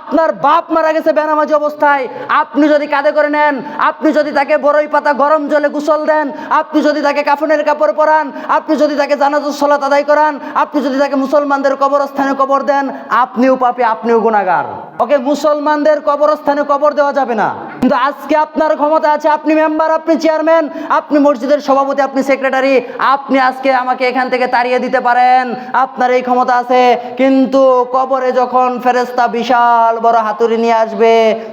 আপনার বাপ মারা গেছে বেনামাজি অবস্থায়, আপনি যদি কাঁধে করে নেন, আপনি যদি তাকে বড়ই পাতা গরম জলে গোসল দেন, আপনি যদি তাকে কাফনের কাপড় পরান, আপনি যদি তাকে জানাজার সালাত আদায় করান, আপনি যদি তাকে মুসলমানদের কবরস্থানে কবর দেন, আপনিও পাপী, আপনিও গুনাহগার। ওকে মুসলমানদের কবরস্থানে কবর দেওয়া যাবে না। কিন্তু আজকে আপনার ক্ষমতা আছে, আপনি মেম্বার, আপনি চেয়ারম্যান, আপনি মসজিদের সভাপতি, আপনি সেক্রেটারি, আপনি আজকে আমাকে এখান থেকে তাড়িয়ে দিতে পারেন, আপনার এই ক্ষমতা আছে। কিন্তু কবরে যখন ফেরেশতা বিশাল বড় হাতুড়ি নিয়ে আসবে,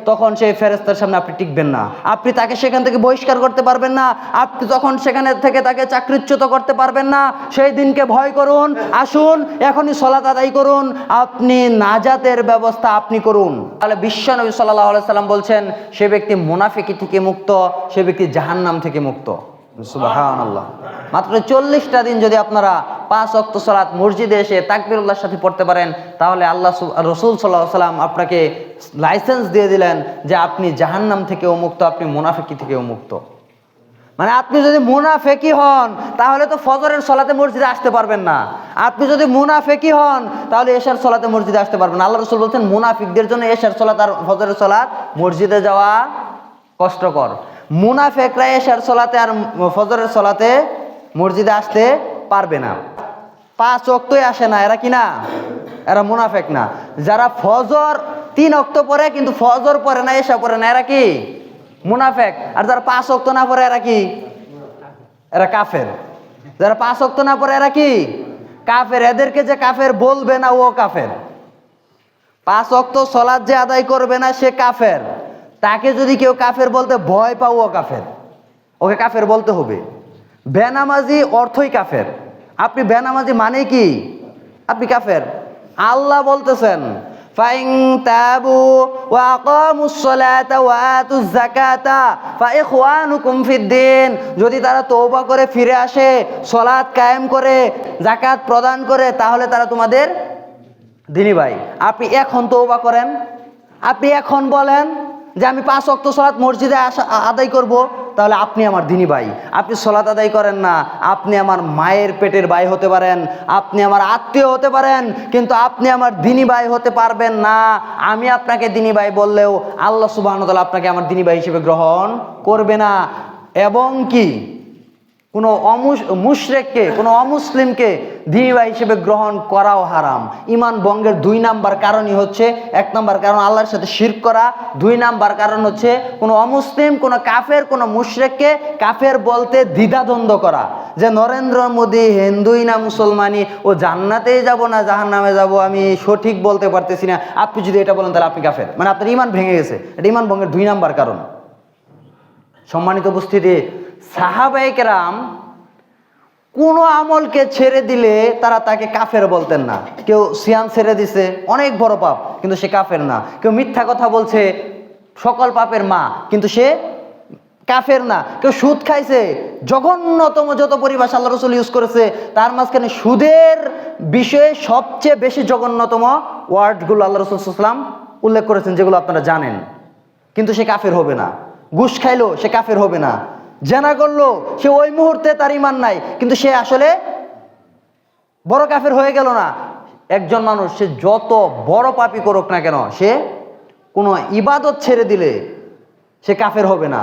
তখন সেই ফেরেশতার সামনে আপনি টিকবেন না, আপনি তাকে সেখান থেকে বহিষ্কার করতে পারবেন না, আপনি তখন সেখানে থেকে তাকে চাকরিচ্যুত করতে পারবেন না। সেই দিনকে ভয় করুন, আসুন এখনই সালাত আদায় করুন, আপনি নাজাতের ব্যবস্থা আপনি করুন। তাহলে বিশ্বনবী সাল্লাল্লাহু আলাইহি সাল্লাম বলছেন, সে ব্যক্তি মুনাফিকি থেকে মুক্ত, সে ব্যক্তি জাহান্নাম থেকে মুক্ত। সুবহানাল্লাহ। মাত্র 40টা দিন যদি আপনারা 5 ওয়াক্ত সালাত মসজিদে এসে তাকবীরুল্লাহর সাথে পড়তে পারেন, তাহলে আল্লাহ রাসূল সাল্লাল্লাহু আলাইহি সাল্লাম আপনাকে লাইসেন্স দিয়ে দিলেন যে আপনি জাহান্নাম থেকেও মুক্ত, আপনি মুনাফিকি থেকেও মুক্ত। মানে আপনি যদি মুনাফিকি হন, তাহলে তো ফজরের সালাতে মসজিদে আসতে পারবেন না। আপনি যদি মুনাফিকি হন, তাহলে এশার সালাতে মসজিদে আসতে পারবেন না। আল্লাহ রাসূল বলছেন, মুনাফিকদের জন্য এশার সালাত আর ফজরের সালাত মসজিদে যাওয়া কষ্টকর। মুনাফিকরা এশার সালাতে আর ফজরের সালাতে মসজিদে আসতে পারবে না। 5 ওয়াক্তই আসে না, এরা কি না? এরা মুনাফিক না। যারা ফজর 3 ওয়াক্ত পড়ে কিন্তু ফজর পড়ে না, এশা পড়ে না, এরা কি? মুনাফিক। আর যারা 5 ওয়াক্ত না পড়ে, এরা কি? এরা কাফের। যারা 5 ওয়াক্ত না পড়ে, এরা কি? কাফের। এদেরকে যে কাফের বলবে না, ও কাফের। 5 ওয়াক্ত সালাত যে আদায় করবে না, সে কাফের। তাকে যদি কেউ কাফের বলতে ভয় পাও, ও কাফের, ওকে কাফের বলতে হবে। বেনামাজি অর্থই কাফের। আপনি বেনামাজি মানে কি? আপনি কাফের। আল্লাহ বলতেছেন, ফাইন তাবু ওয়া আকামুস সালাতা ওয়া আতুজ যাকাতা ফাইখওয়ানুকুম ফিদ্দিন, যদি তারা তওবা করে ফিরে আসে, সালাত কায়েম করে, যাকাত প্রদান করে, তাহলে তারা তোমাদের দিনী ভাই। আপনি এখন তওবা করেন, আপনি এখন বলেন যে আমি 5 ওয়াক্ত সালাত মসজিদে আদায় করব, তাহলে আপনি আমার দিনী ভাই। আপনি সালাত আদায় করেন না, আপনি আমার মায়ের পেটের ভাই হতে পারেন, আপনি আমার আত্মীয় হতে পারেন, কিন্তু আপনি আমার দিনী ভাই হতে পারবেন না। আমি আপনাকে দিনী ভাই বললেও আল্লাহ সুবহানাহু ওয়া তাআলা আপনাকে আমার দিনী ভাই হিসেবে গ্রহণ করবে না। এবং কি কোনো মুশরিককে, কোনো অমুসলিমকে দিনী ভাই হিসেবে গ্রহণ করাও হারাম। ঈমান ভঙ্গের 2 নাম্বার কারণই হচ্ছে, 1 নাম্বার কারণ আল্লাহর সাথে শিরক করা, 2 নাম্বার কারণ হচ্ছে কোনো অমুসলিম, কোনো কাফের, কোনো মুশরিককে কাফের বলতে দ্বিধাদ্বন্দ্ব করা, যে নরেন্দ্র মোদী হিন্দুই না মুসলমানি, ও জান্নাতেই যাব না জাহান্নামে যাব, আমি সঠিক বলতে পারতেছি না। আপনি যদি এটা বলেন, তাহলে আপনি কাফের, মানে আপনার ঈমান ভেঙে গেছে। এটা ঈমান ভঙ্গের 2 নাম্বার কারণ। সম্মানিত উপস্থিতি, সাহাবায়ে কেরাম কোনো আমলকে ছেড়ে দিলে তারা তাকে কাফের বলতেন না। কেউ সিয়াম ছেড়ে দিছে, অনেক বড় পাপ, কিন্তু সে কাফের না। কেউ মিথ্যা কথা বলছে, সকল পাপের মা, কিন্তু সে কাফের না। কেউ সুদ খাইছে, জঘন্যতম যত পরিভাষা আল্লাহ রাসূল ইউজ করেছে, তার মাঝখানে সুদের বিষয়ে সবচেয়ে বেশি জঘন্যতম ওয়ার্ডগুলো আল্লাহ রাসূল সাল্লাল্লাহু আলাইহি ওয়াসাল্লাম উল্লেখ করেছেন, যেগুলো আপনারা জানেন। কিন্তু সে কাফের হবে না। ঘুষ খাইলো, সে কাফের হবে না। জেনা করলো, সে ওই মুহূর্তে তার ঈমান নাই, কিন্তু সে আসলে বড় কাফের হয়ে গেল না। একজন মানুষ সে যত বড় পাপী করুক না কেন, সে কোনো ইবাদত ছেড়ে দিলে সে কাফের হবে না।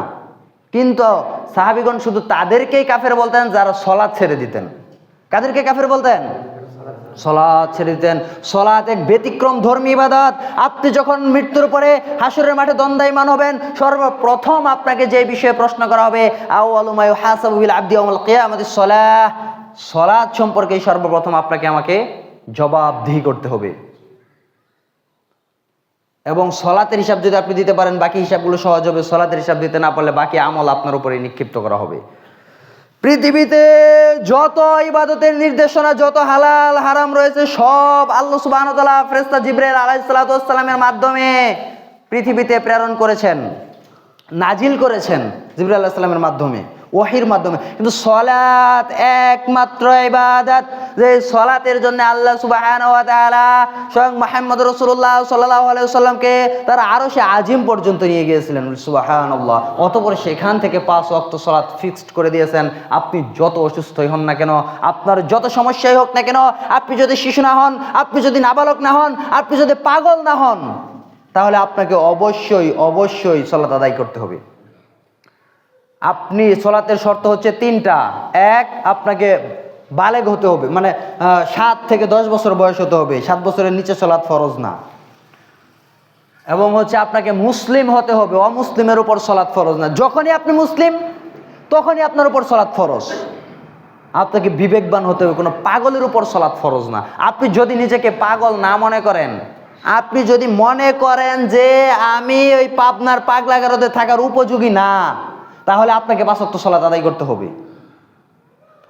কিন্তু সাহাবীগণ শুধু তাদেরকেই কাফের বলতেন যারা সালাত ছেড়ে দিতেন। কাদেরকে কাফের বলতেন? সালাত ছেড়ে দিতেন। সালাত এক ব্যতিক্রম ধর্মী ইবাদত। আপনি যখন মৃত্যুর পরে হাসরের মাঠে দ্বন্দ্বায়মান হবেন, সর্বপ্রথম আপনাকে যে বিষয়ে প্রশ্ন করা হবে, আউয়ালু মা ইউহাসাবু বিল আবদি ইয়াউমাল কিয়ামাতিস সালাহ, সালাত সম্পর্কে সর্বপ্রথম আপনাকে আমাকে জবাবদিহি করতে হবে। এবং সালাতের হিসাব যদি আপনি দিতে পারেন, বাকি হিসাবগুলো সহজ হবে। সালাতের হিসাব দিতে না পারলে বাকি আমল আপনার উপরে নিক্ষিপ্ত করা হবে। পৃথিবীতে যত ইবাদতের নির্দেশনা, যত হালাল হারাম রয়েছে, সব আল্লাহ সুবহানাহু ওয়া তাআলা ফেরেশতা জিবরাইল আলাইহিস সালাতু ওয়াস সালামের মাধ্যমে পৃথিবীতে প্রেরণ করেছেন, নাজিল করেছেন জিবরাইল আলাইহিস সালামের মাধ্যমে, ওহীর মাধ্যমে। কিন্তু সালাত একমাত্র ইবাদত, যে সালাতের জন্য আল্লাহ সুবহানাহু ওয়া তাআলা স্বয়ং মুহাম্মদ রাসূলুল্লাহ সাল্লাল্লাহু আলাইহি ওয়াসাল্লামকে তার আরশে আজিম পর্যন্ত নিয়ে গিয়েছিলেন, সুবহানাল্লাহ। অতঃপর সেখান থেকে 5 ওয়াক্ত সালাত ফিক্সড করে দিয়েছেন। আপনি যত অসুস্থই হন না কেন, আপনার যত সমস্যাই হোক না কেন, আপনি যদি শিশু না হন, আপনি যদি নাবালক না হন, আপনি যদি পাগল না হন, তাহলে আপনাকে অবশ্যই অবশ্যই সালাত আদায় করতে হবে। আপনি সালাতের শর্ত হচ্ছে 3টা। এক, আপনাকে বালেগ হতে হবে, মানে 7 থেকে 10 বছর বয়স হতে হবে, 7 বছরের নিচে সালাত ফরজ না। এবং হচ্ছে আপনাকে মুসলিম হতে হবে, অমুসলিমের উপর সালাত ফরজ না। যখনই আপনি মুসলিম তখনই আপনার উপর সালাত ফরজ। আপনাকে বিবেকবান হতে হবে, কোনো পাগলের উপর সালাত ফরজ না। আপনি যদি নিজেকে পাগল না মনে করেন, আপনি যদি মনে করেন যে আমি ওই পাবনার পাগলাগারদে থাকার উপযোগী না, তাহলে আপনাকে 5 ওয়াক্ত সালাত আদায় করতে হবে।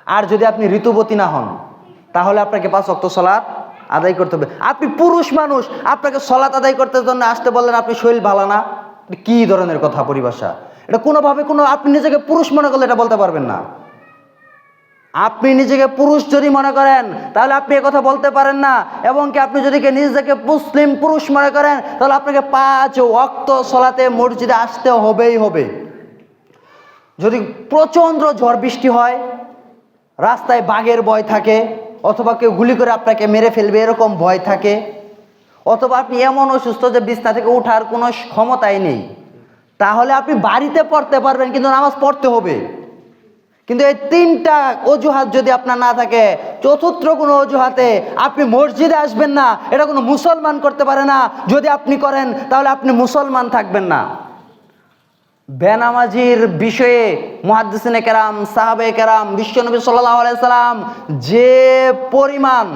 আর যদি আপনি ঋতুবতী না হন, তাহলে আপনাকে 5 ওয়াক্ত সালাত আদায় করতে হবে। আপনি পুরুষ মানুষ, আপনাকে সালাত আদায় করতে জন্য আসতে বললেন আপনি শরীর ভালো না, কি ধরনের কথা পরিভাষা? এটা কোনোভাবে আপনি নিজেকে পুরুষ মনে করলে এটা বলতে পারবেন না। আপনি নিজেকে পুরুষ যদি মনে করেন তাহলে আপনি কথা বলতে পারেন না। এবং কি আপনি যদি নিজেকে মুসলিম পুরুষ মনে করেন তাহলে আপনাকে 5 ওয়াক্ত সালাতে মসজিদে আসতে হবেই হবে। যদি প্রচণ্ড ঝড় বৃষ্টি হয়, রাস্তায় বাঘের ভয় থাকে, অথবা কেউ গুলি করে আপনাকে মেরে ফেলবে এরকম ভয় থাকে, অথবা আপনি এমন অসুস্থ যে বিছনা থেকে ওঠার কোনো ক্ষমতাই নেই, তাহলে আপনি বাড়িতে পড়তে পারবেন, কিন্তু নামাজ পড়তে হবে। কিন্তু এই 3টা অজুহাত যদি আপনার না থাকে, চতুর্থ কোনো অজুহাতে আপনি মসজিদে আসবেন না, এটা কোনো মুসলমান করতে পারে না। যদি আপনি করেন তাহলে আপনি মুসলমান থাকবেন না। বেনামাজির বিষয়ে মুহাদ্দিসিনে কেরাম, সাহাবে কেরাম, বিশ্বনবী সাল্লাল্লাহু আলাইহি সাল্লাম যে পরিমাণ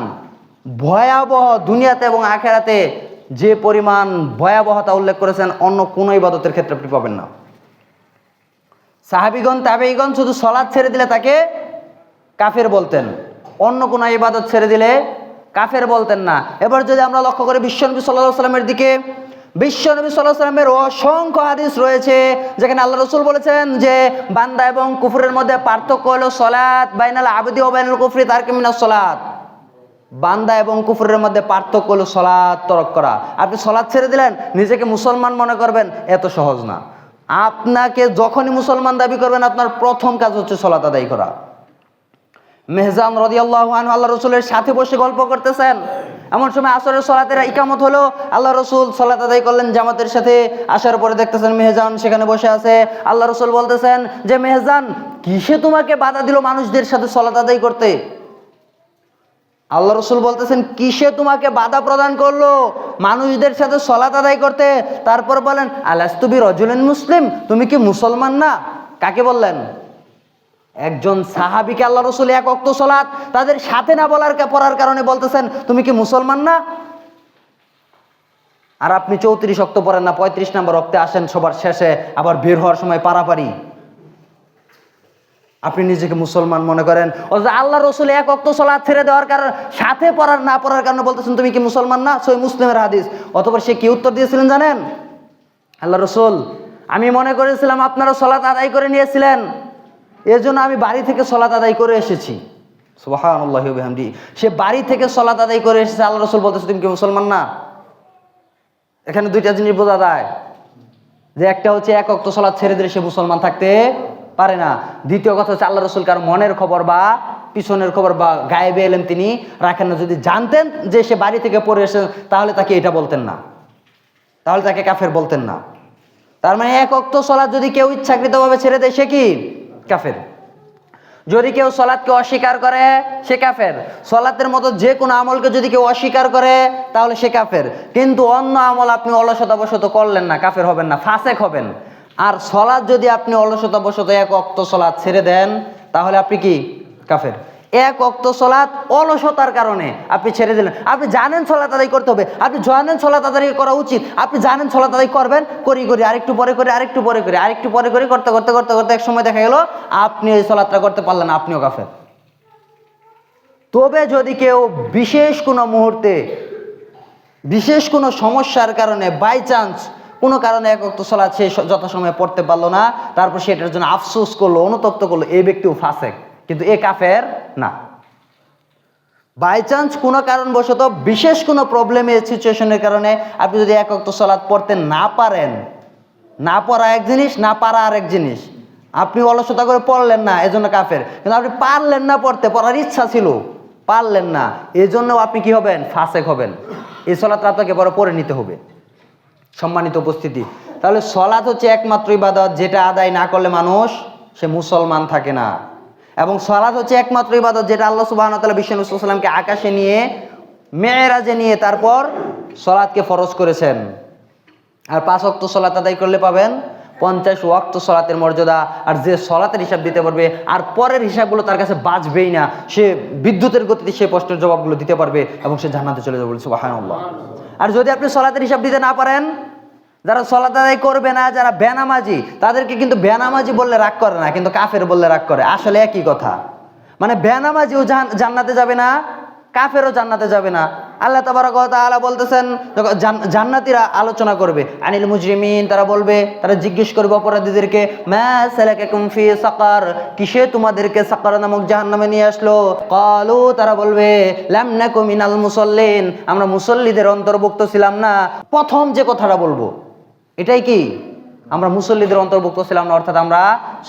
ভয়াবহ, দুনিয়াতে এবং আখেরাতে যে পরিমাণ ভয়াবহতা উল্লেখ করেছেন, অন্য কোনো ইবাদতের ক্ষেত্রে আপনি পাবেন না। সাহাবীগণ, তাবেঈগণ শুধু সালাত ছেড়ে দিলে তাকে কাফের বলতেন, অন্য কোনো ইবাদত ছেড়ে দিলে কাফের বলতেন না। এবার যদি আমরা লক্ষ্য করি বিশ্বনবী সাল্লাল্লাহু আলাইহি সাল্লামের দিকে, বিশ্বনবী সাল্লাল্লাহু আলাইহি সাল্লামের অসংখ্য হাদিস রয়েছে যেখানে আল্লাহ রাসূল বলেছেন যে বান্দা এবং কুফরের মধ্যে পার্থক্য হলো সালাত, বাইনাল আবদি ওয়া বাইনাল কুফরি তারকে মিনাস সালাত। বান্দা এবং কুফরের মধ্যে পার্থক্য হলো সালাত তরক করা। আপনি সালাত ছেড়ে দিলেন, নিজেকে মুসলমান মনে করবেন, এত সহজ না। আপনাকে যখনই মুসলমান দাবি করবেন, আপনার প্রথম কাজ হচ্ছে সালাত আদায় করা। মেহজান রাদিয়াল্লাহু আনহু আল্লাহ রাসূলের সাথে বসে গল্প করতেছেন, এমন সময় আসরের সালাতের ইকামত হলো, আল্লাহ রাসূল সালাত আদায় করলেন জামাতের সাথে। আসার পরে দেখতেছেন মেহজান সেখানে বসে আছে। আল্লাহ রাসূল বলতেছেন যে মেহজান, কিসে তোমাকে বাধা দিল মানুষদের সাথে সালাত আদায় করতে? আল্লাহ রাসূল বলতেছেন, কিসে তোমাকে বাধা প্রদান করলো মানুষদের সাথে সালাত আদায় করতে? তারপর বলেন, আলাস্তু বিরাজুলিন মুসলিম, তুমি কি মুসলমান না? কাকে বললেন? একজন সাহাবীকে আল্লাহ রাসূল 1 ওয়াক্ত সালাত তাদের সাথে না পড়ার কারণে বলতেছেন তুমি কি মুসলমান না? আর আপনি 34 ওয়াক্ত পড়েন না, 35 নম্বর ওয়াক্তে আসেন সবার শেষে, আবার বের হওয়ার সময় পারাপারি। আপনি নিজেকে মুসলমান মনে করেন, অথচ আল্লাহ রাসূল 1 ওয়াক্ত সালাত ছেড়ে দেওয়ার কারণে, সাথে না পড়ার কারণে বলতেছেন তুমি কি মুসলমান না? সহিহ মুসলিমের হাদিস। অতঃপর সে কি উত্তর দিয়েছিলেন জানেন? আল্লাহ রাসূল, আমি মনে করেছিলাম আপনারা সালাত আদায় করে নিয়েছিলেন, এজন্য আমি বাড়ি থেকে সালাত আদায় করে এসেছি। সুবহানাল্লাহি ওয়া বিহামদিহি। সে বাড়ি থেকে সালাত আদায় করে এসেছে, আল্লাহ রাসূল বলতেছে তুমি কি মুসলমান না? এখানে 2টা জিনিস বোঝা যায়, যে একটা হচ্ছে 1 ওয়াক্ত সালাত ছেড়ে দিলে সে মুসলমান থাকতে পারে না। দ্বিতীয় কথা হচ্ছে আল্লাহ রাসূল কার মনের খবর বা পিছনের খবর বা গায়েবে এলেম তিনি রাখেন না। যদি জানতেন যে সে বাড়ি থেকে পড়ে এসে, তাহলে তাকে এটা বলতেন না, তাহলে তাকে কাফের বলতেন না। তার মানে 1 ওয়াক্ত সালাত যদি কেউ ইচ্ছাকৃতভাবে ছেড়ে দেয় সে কি? কাফের। যদি কেউ সালাতকে অস্বীকার করে সে কাফের। সালাতের মতো যে কোনো আমলকে যদি কেউ অস্বীকার করে তাহলে সে কাফের। কিন্তু অন্য আমল আপনি অলসতাবশত করলেন না, কাফের হবেন না, ফাসেক হবেন। আর সালাত যদি আপনি অলসতাবশত 1 ওয়াক্ত সালাত ছেড়ে দেন তাহলে আপনি কি? কাফের। 1 ওয়াক্ত সালাত অলসতার কারণে আপনি ছেড়ে দিলেন। আপনি জানেন সালাত আদায় করতে হবে, আপনি জানেন সালাত আদায় করা উচিত, আপনি জানেন সালাত আদায় করবেন, করি আরেকটু পরে করে আরেকটু পরে করে আরেকটু পরে করে করতে করতে করতে করতে এক সময় দেখা গেল আপনি এই সালাতটা করতে পারলেন না, আপনিও কাফের। তবে যদি কেউ বিশেষ কোনো মুহূর্তে, বিশেষ কোনো সমস্যার কারণে, বাই চান্স কোনো কারণে 1 ওয়াক্ত সালাত সে যথাসময়ে পড়তে পারলো না, তারপর সেটার জন্য আফসোস করলো, অনুতপ্ত করলো, এই ব্যক্তিও ফাসেক, কিন্তু এ কাফের না। বাই চান্স কোনো কারণবশত বিশেষ কোনো প্রবলেমে, সিচুয়েশনের কারণে আপনি যদি 1 ওয়াক্ত সালাত পড়তে না পারেন, না পড়া এক জিনিস, না পারা আরেক জিনিস। আপনি অলসতা করে পড়লেন না এজন্য কাফের, কিন্তু আপনি পারলেন না পড়তে, পড়ার ইচ্ছা ছিল পারলেন না, এজন্য আপনি কি হবেন? ফাসেক হবেন। এই সালাতটা আপনাকে পরে নিতে হবে। সম্মানিত উপস্থিতি, তাহলে সলাৎ হচ্ছে একমাত্র ইবাদত যেটা আদায় না করলে মানুষ সে মুসলমান থাকে না। এবং সলাৎ হচ্ছে একমাত্র ইবাদত যেটা আল্লাহ সুবহানাহু ওয়া তাআলা বিশ্বনবী সাল্লাল্লাহু আলাইহি ওয়াসাল্লামকে আকাশে নিয়ে মেরাজে নিয়ে তারপর সলাৎকে ফরজ করেছেন। আর 5 ওয়াক্ত সলাৎ আদায় করলে পাবেন 50 ওয়াক্ত সলাতের মর্যাদা। আর যে সলাতের হিসাব দিতে পারবে আর পরের হিসাবগুলো তার কাছে বাঁচবেই না, সে বিদ্যুতের গতিতে সে প্রশ্নের জবাবগুলো দিতে পারবে এবং সে জান্নাতে চলে যাবে, সুবহানাল্লাহ। আর যদি আপনি সলাতের হিসাব দিতে না পারেন, যারা সলাত আদায় করবে না, যারা বেনামাজি, তাদেরকে কিন্তু বেনামাজি বললে রাগ করে না, কিন্তু কাফের বললে রাগ করে। আসলে একই কথা, মানে বেনামাজিও জান্নাতে যাবে না, কাফেরও জান্নাতে যাবে না। আল্লাহ তাবারক ওয়া তাআলা বলতেছেন, জান্নাতীরা আলোচনা করবে আনিল মুজরিমিন, তারা বলবে, তারা জিজ্ঞেস করবে অপরাধীদেরকে, মা সালাকাকুম ফি সাকার, কিসে তোমাদেরকে সাকার নামক জাহান্নামে নিয়ে আসলো? ক্বালু, তারা বলবে, লাম নাকু মিনাল মুসাল্লিন, আমরা মুসল্লিদের অন্তর্ভুক্ত ছিলাম না। প্রথম যে কথাটা বলবো এটাই কি, আমরা মুসল্লিদের অন্তর্ভুক্ত ছিলাম না, অর্থাৎ আমরা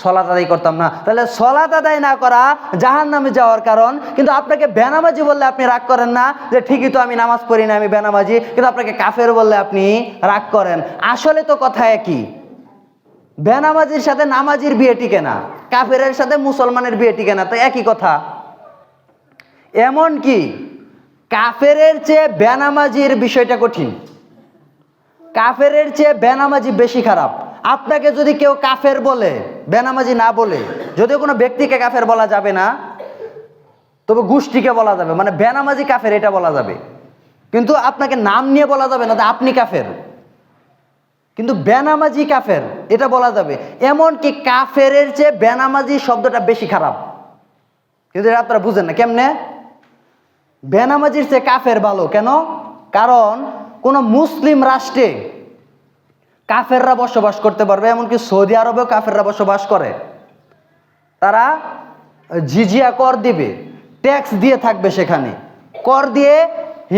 সলাত আদায় করতাম না। তাহলে সলাত আদায় না করা জাহান্নামে যাওয়ার কারণ। কিন্তু আপনাকে বেনামাজি বললে আপনি রাগ করেন না, যে ঠিকই তো আমি নামাজ পড়ি না, আমি বেনামাজি, কিন্তু আপনাকে কাফের বললে আপনি রাগ করেন। আসলে তো কথা একই, বেনামাজির সাথে নামাজির বিয়ে টিকে না, কাফেরের সাথে মুসলমানের বিয়ে টিকে না, তো একই কথা। এমন কি কাফেরের চেয়ে বেনামাজির বিষয়টা কঠিন, কাফেরের চেয়ে বেনামাজি বেশি খারাপ। আপনাকে যদি কেউ কাফের বলে, বেনামাজি না বলে, যদিও কোনো ব্যক্তিকে কাফের বলা যাবে না, তবে গোষ্ঠীকে বলা যাবে, মানে বেনামাজি কাফের এটা বলা যাবে, কিন্তু আপনাকে নাম নিয়ে বলা যাবে না যে আপনি কাফের, কিন্তু বেনামাজি কাফের এটা বলা যাবে। এমন কি কাফেরের চেয়ে বেনামাজি শব্দটা বেশি খারাপ, কিন্তু এটা আপনারা বুঝেন না কেমনে। বেনামাজির চেয়ে কাফের ভালো কেন? কারণ কোন মুসলিম রাষ্ট্রে কাফেররা বসবাস করতে পারবে, এমনকি সৌদি আরবেও কাফেররা বসবাস করে। তারা জিজিয়া কর দিবে, ট্যাক্স দিয়ে থাকবে সেখানে, কর দিয়ে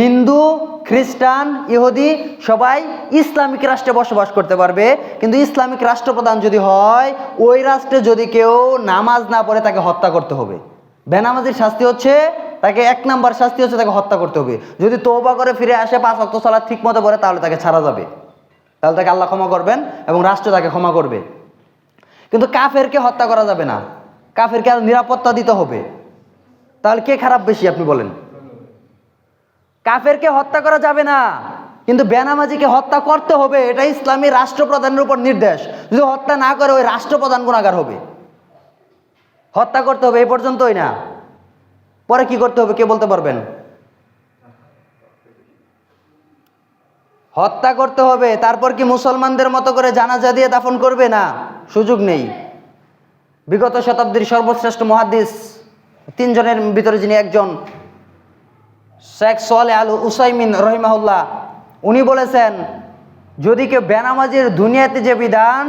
হিন্দু, খ্রিস্টান, ইহুদি সবাই ইসলামিক রাষ্ট্রে বসবাস করতে পারবে। কিন্তু ইসলামিক রাষ্ট্রপ্রধান যদি হয়, ওই রাষ্ট্রে যদি কেউ নামাজ না পড়ে তাকে হত্যা করতে হবে। বেনামাজির শাস্তি হচ্ছে, তাকে 1 নাম্বার শাস্তি হচ্ছে তাকে হত্যা করতে হবে। যদি তওবা করে ফিরে আসে, 5 ওয়াক্ত সালাত ঠিক মতো পড়ে, তাহলে তাকে ছাড়া যাবে, তাহলে তাকে আল্লাহ ক্ষমা করবেন এবং রাষ্ট্র তাকে ক্ষমা করবে। কিন্তু কাফেরকে হত্যা করা যাবে না, কাফেরকে আরো নিরাপত্তা দিতে হবে। তাহলে কে খারাপ বেশি আপনি বলেন? কাফেরকে হত্যা করা যাবে না, কিন্তু বেনামাজিকে হত্যা করতে হবে, এটা ইসলামী রাষ্ট্রপ্রধানের উপর নির্দেশ। যদি হত্যা না করে, ওই রাষ্ট্রপ্রধান গুনাহগার হবে। হত্যা করতে হবে, এই পর্যন্তই না, পরে কি করতে হবে কে বলতে পারবেন? হত্যা করতে হবে, তারপর কি মুসলমানদের মতো করে জানাজা দিয়ে দাফন করবে? না, সুযোগ নেই। বিগত শতাব্দীর সর্বশ্রেষ্ঠ মুহাদ্দিস 3 জনের ভিতরে যিনি একজন, শেখ সালেহ আল উসাইমিন রহিমাহুল্লাহ, উনি বলেছেন, যদি কেউ বেনামাজির দুনিয়াতে যে বিধান,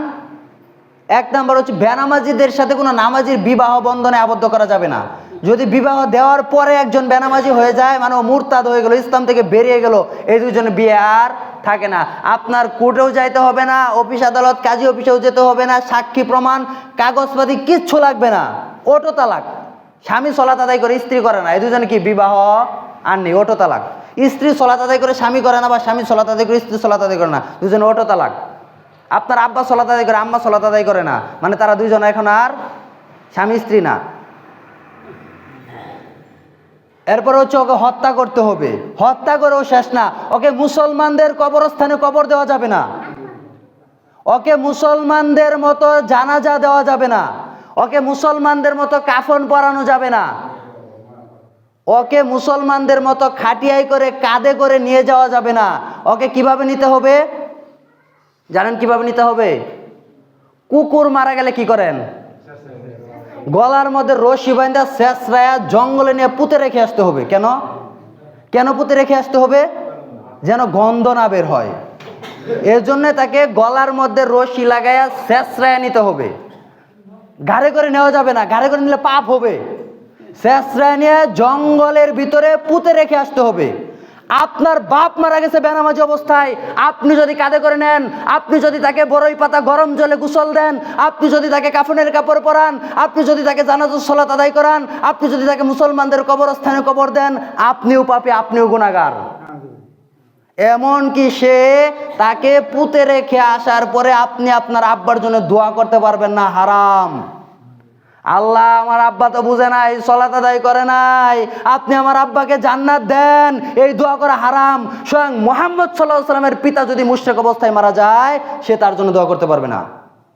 1 নাম্বার হচ্ছে বেনামাজিদের সাথে কোনো নামাজির বিবাহ বন্ধনে আবদ্ধ করা যাবে না। যদি বিবাহ দেওয়ার পরে একজন বেনামাজি হয়ে যায়, মানে ও মুরতাদ হয়ে গেল, ইসলাম থেকে বেরিয়ে গেল, এই দুজনের বিয়ে আর থাকে না। আপনার কোর্টেও যাইতে হবে না, অফিস আদালত কাজী অফিসেও যেতে হবে না, সাক্ষী প্রমাণ কাগজপাতি কিচ্ছু লাগবে না, অটো তালাক। স্বামী সলাত আদায় করে স্ত্রী করে না, এই দুজনে কি বিবাহ আর নেই, অটো তালাক। স্ত্রী সলাত আদায় করে স্বামী করে না, বা স্বামী সলাত আদায় করে স্ত্রী সলাত আদায় করে না, দুজনে অটো তালাক। আপনার আব্বা সলাত আদায় করে, আম্মা সলাত আদায় করে না, মানে তারা দুইজন এখন আর স্বামী স্ত্রী না। এরপর হচ্ছে ওকে হত্যা করতে হবে, হত্যা করেও শেষ না, ওকে মুসলমানদের কবরস্থানে কবর দেওয়া যাবে না, ওকে মুসলমানদের মতো জানাজা দেওয়া যাবে না, ওকে মুসলমানদের মতো কাফন পরানো যাবে না, ওকে মুসলমানদের মতো খাটিয়াই করে কাঁধে করে নিয়ে যাওয়া যাবে না। ওকে কিভাবে নিতে হবে জানেন? কিভাবে নিতে হবে? কুকুর মারা গেলে কি করেন? গলার মধ্যে রশি বাঁধা শেষরায়া জঙ্গলে নিয়ে পুঁতে রেখে আসতে হবে। কেন? কেন পুঁতে রেখে আসতে হবে? যেন গন্ধ না বের হয়, এর জন্য তাকে গলার মধ্যে রশি লাগাইয়া শেষরায়া নিতে হবে। ঘাড়ে করে নেওয়া যাবে না, ঘাড়ে করে নিলে পাপ হবে। শেষরায়া নিয়ে জঙ্গলের ভিতরে পুঁতে রেখে আসতে হবে। আপনার বাপ মারা গেছে বেনামাজি অবস্থায়, আপনি যদি কাঁধে করে নেন, আপনি যদি তাকে বড়ই পাতা গরম জলে গোসল দেন, আপনি যদি তাকে কাফনের কাপড় পরান, আপনি যদি তাকে জানাজার সালাত আদায় করান, আপনি যদি তাকে মুসলমানদের কবরস্থানে কবর দেন, আপনিও পাপী, আপনিও গুনাহগার। এমনকি সে তাকে পুঁতে রেখে আসার পরে আপনি আপনার আব্বার জন্য দোয়া করতে পারবেন না, হারাম। আল্লাহ আমার আব্বা তো বুঝে নাই, সালাত আদায় করে নাই, আপনি আমার আব্বাকে জান্নাত দেন, এই দোয়া করা হারাম। স্বয়ং মুহাম্মদ সাল্লাল্লাহু আলাইহি সাল্লামের পিতা যদি মুশরিক অবস্থায় মারা যায়, সে তার জন্য দোয়া করতে পারবে না।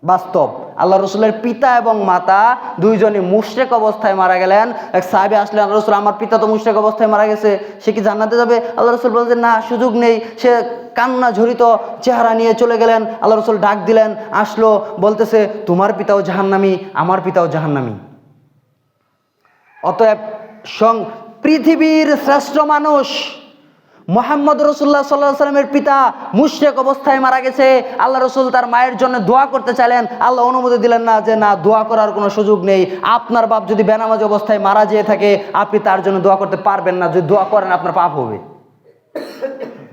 বাস্তব, আল্লাহ রসুলের পিতা এবং মাতা দুইজনই মুশরিক অবস্থায় মারা গেলেন। এক সাহাবী আসলেন, আল্লাহ রসুল আমার পিতা তো মুশরিক অবস্থায় মারা গেছে, সে কি জান্নাতে যাবে? আল্লাহ রসুল বলছেন না, সুযোগ নেই। সে কান্না ঝরিত চেহারা নিয়ে চলে গেলেন। আল্লাহ রসুল ডাক দিলেন, আসলো, বলতেছে তোমার পিতাও জাহান্নামী, আমার পিতাও জাহান্নামী। অতএব পৃথিবীর শ্রেষ্ঠ মানুষ মুহাম্মদ রাসূলুল্লাহ সাল্লাল্লাহু আলাইহি সাল্লামের পিতা মুশরিক অবস্থায় মারা গেছে। আল্লাহ রসুল তার মায়ের জন্য দোয়া করতে চাইলেন, আল্লাহ অনুমতি দিলেন না, যে না, দোয়া করার কোনো সুযোগ নেই। আপনার বাপ যদি বেনামাজি অবস্থায় মারা যেয়ে থাকে, আপনি তার জন্য দোয়া করতে পারবেন না। যদি দোয়া করেন আপনার পাপ হবে।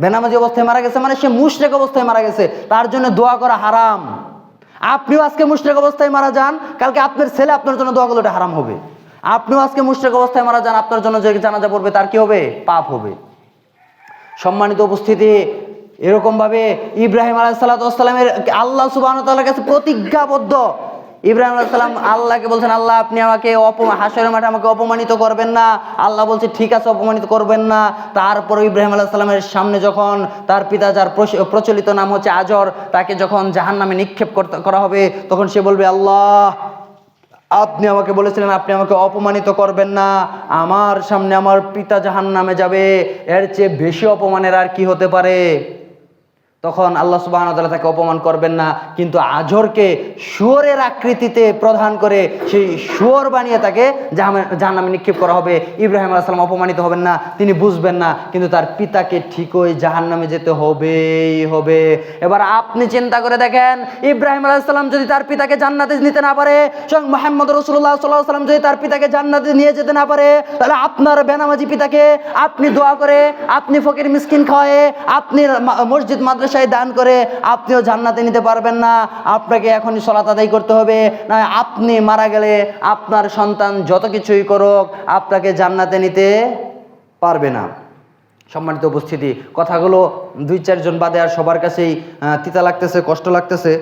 বেনামাজি অবস্থায় মারা গেছে মানে সে মুশরিক অবস্থায় মারা গেছে, তার জন্য দোয়া করা হারাম। আপনিও আজকে মুশরিক অবস্থায় মারা যান, কালকে আপনার ছেলে আপনার জন্য দোয়া করলে ওটা হারাম হবে। আপনিও আজকে মুশরিক অবস্থায় মারা যান, আপনার জন্য যে জানাজা পড়বে তার কি হবে? পাপ হবে। সম্মানিত উপস্থিতি, এরকমভাবে ইব্রাহিম আলাইহিস সালামের আল্লাহ সুবহানাহু ওয়া তাআলার কাছে প্রতিজ্ঞাবদ্ধ। ইব্রাহিম আলাইহিস সালাম আল্লাহকে বলছেন, আল্লাহ আপনি আমাকে হাশরের মাঠে আমাকে অপমানিত করবেন না। আল্লাহ বলছে ঠিক আছে, অপমানিত করবেন না। তারপর ইব্রাহিম আলাইহিস সালামের সামনে যখন তার পিতা, যার প্রচলিত নাম হচ্ছে আজর, তাকে যখন জাহান্নামে নিক্ষেপ করা হবে, তখন সে বলবে, আল্লাহ আপনি আমাকে বলেছিলেন আপনি আমাকে অপমানিত করবেন না, আমার সামনে আমার পিতা জাহান্নামে যাবে, এর চেয়ে বেশি অপমানের আর কি হতে পারে? তখন আল্লাহ সুবহানাহু ওয়া তাআলা তাকে অপমান করবেন না, কিন্তু আজরকে শুয়োরের আকৃতিতে প্রধান করে সেই শুয়োর বানিয়ে তাকে জাহান্নামে নিক্ষেপ করা হবে। ইব্রাহিম আলাইহিস সালাম অপমানিত হবেন না, তিনি বুঝবেন না, কিন্তু তার পিতাকে ঠিকই জাহান্নামে যেতে হবেই হবে। এবার আপনি চিন্তা করে দেখেন, ইব্রাহিম আলাইহিস সালাম যদি তার পিতাকে জান্নাতে নিতে না পারে, স্বয়ং মুহাম্মদ রাসূলুল্লাহ সাল্লাল্লাহু আলাইহি সাল্লাম যদি তার পিতাকে জান্নাতে নিয়ে যেতে না পারে, তাহলে আপনার বেনামাজি পিতাকে আপনি দোয়া করে, আপনি ফকির মিসকিন খাওয়ায়ে, আপনি মসজিদ মাদ্রাসায় দান করে আপনিও জান্নাতে নিতে পারবেন না। আপনাকে এখনই সালাত আদায় করতে হবে, না আপনি মারা গেলে আপনার সন্তান যত কিছুই করুক আপনাকে জান্নাতে নিতে পারবে না। সম্মানিত উপস্থিতি, কথাগুলো 2-4 জন বাদে আর সবার কাছেই তিতা লাগতেছে, কষ্ট লাগতেছে।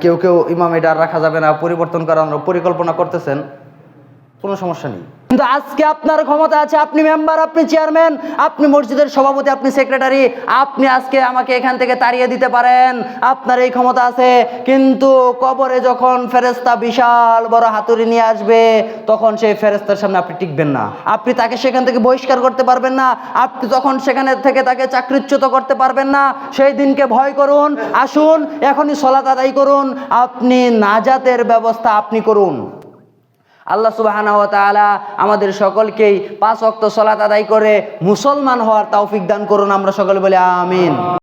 কেউ কেউ ইমাম এটা আর রাখা যাবে না, পরিবর্তন করার পরিকল্পনা করতেছেন, কোনো সমস্যা নেই। কিন্তু আজকে আপনার ক্ষমতা আছে, আপনি মেম্বার, আপনি চেয়ারম্যান, আপনি মসজিদের সভাপতি, আপনি সেক্রেটারি, আপনি আজকে আমাকে এখান থেকে তাড়িয়ে দিতে পারেন, আপনার এই ক্ষমতা আছে। কিন্তু কবরে যখন ফেরেশতা বিশাল বড় হাতুড়ি নিয়ে আসবে, তখন সেই ফেরেশতার সামনে আপনি টিকবেন না, আপনি তাকে সেখান থেকে বহিষ্কার করতে পারবেন না, আপনি তখন সেখানে থেকে তাকে চাকরিচ্যুত করতে পারবেন না। সেই দিনকে ভয় করুন, আসুন এখনই সালাত আদায় করুন, আপনি নাজাতের ব্যবস্থা আপনি করুন। আল্লাহ সুবহানাহু ওয়া তাআলা আমাদের সকলকেই 5 ওয়াক্ত সালাত আদায় করে মুসলমান হওয়ার তৌফিক দান করুন। আমরা সকলে বলি আমিন।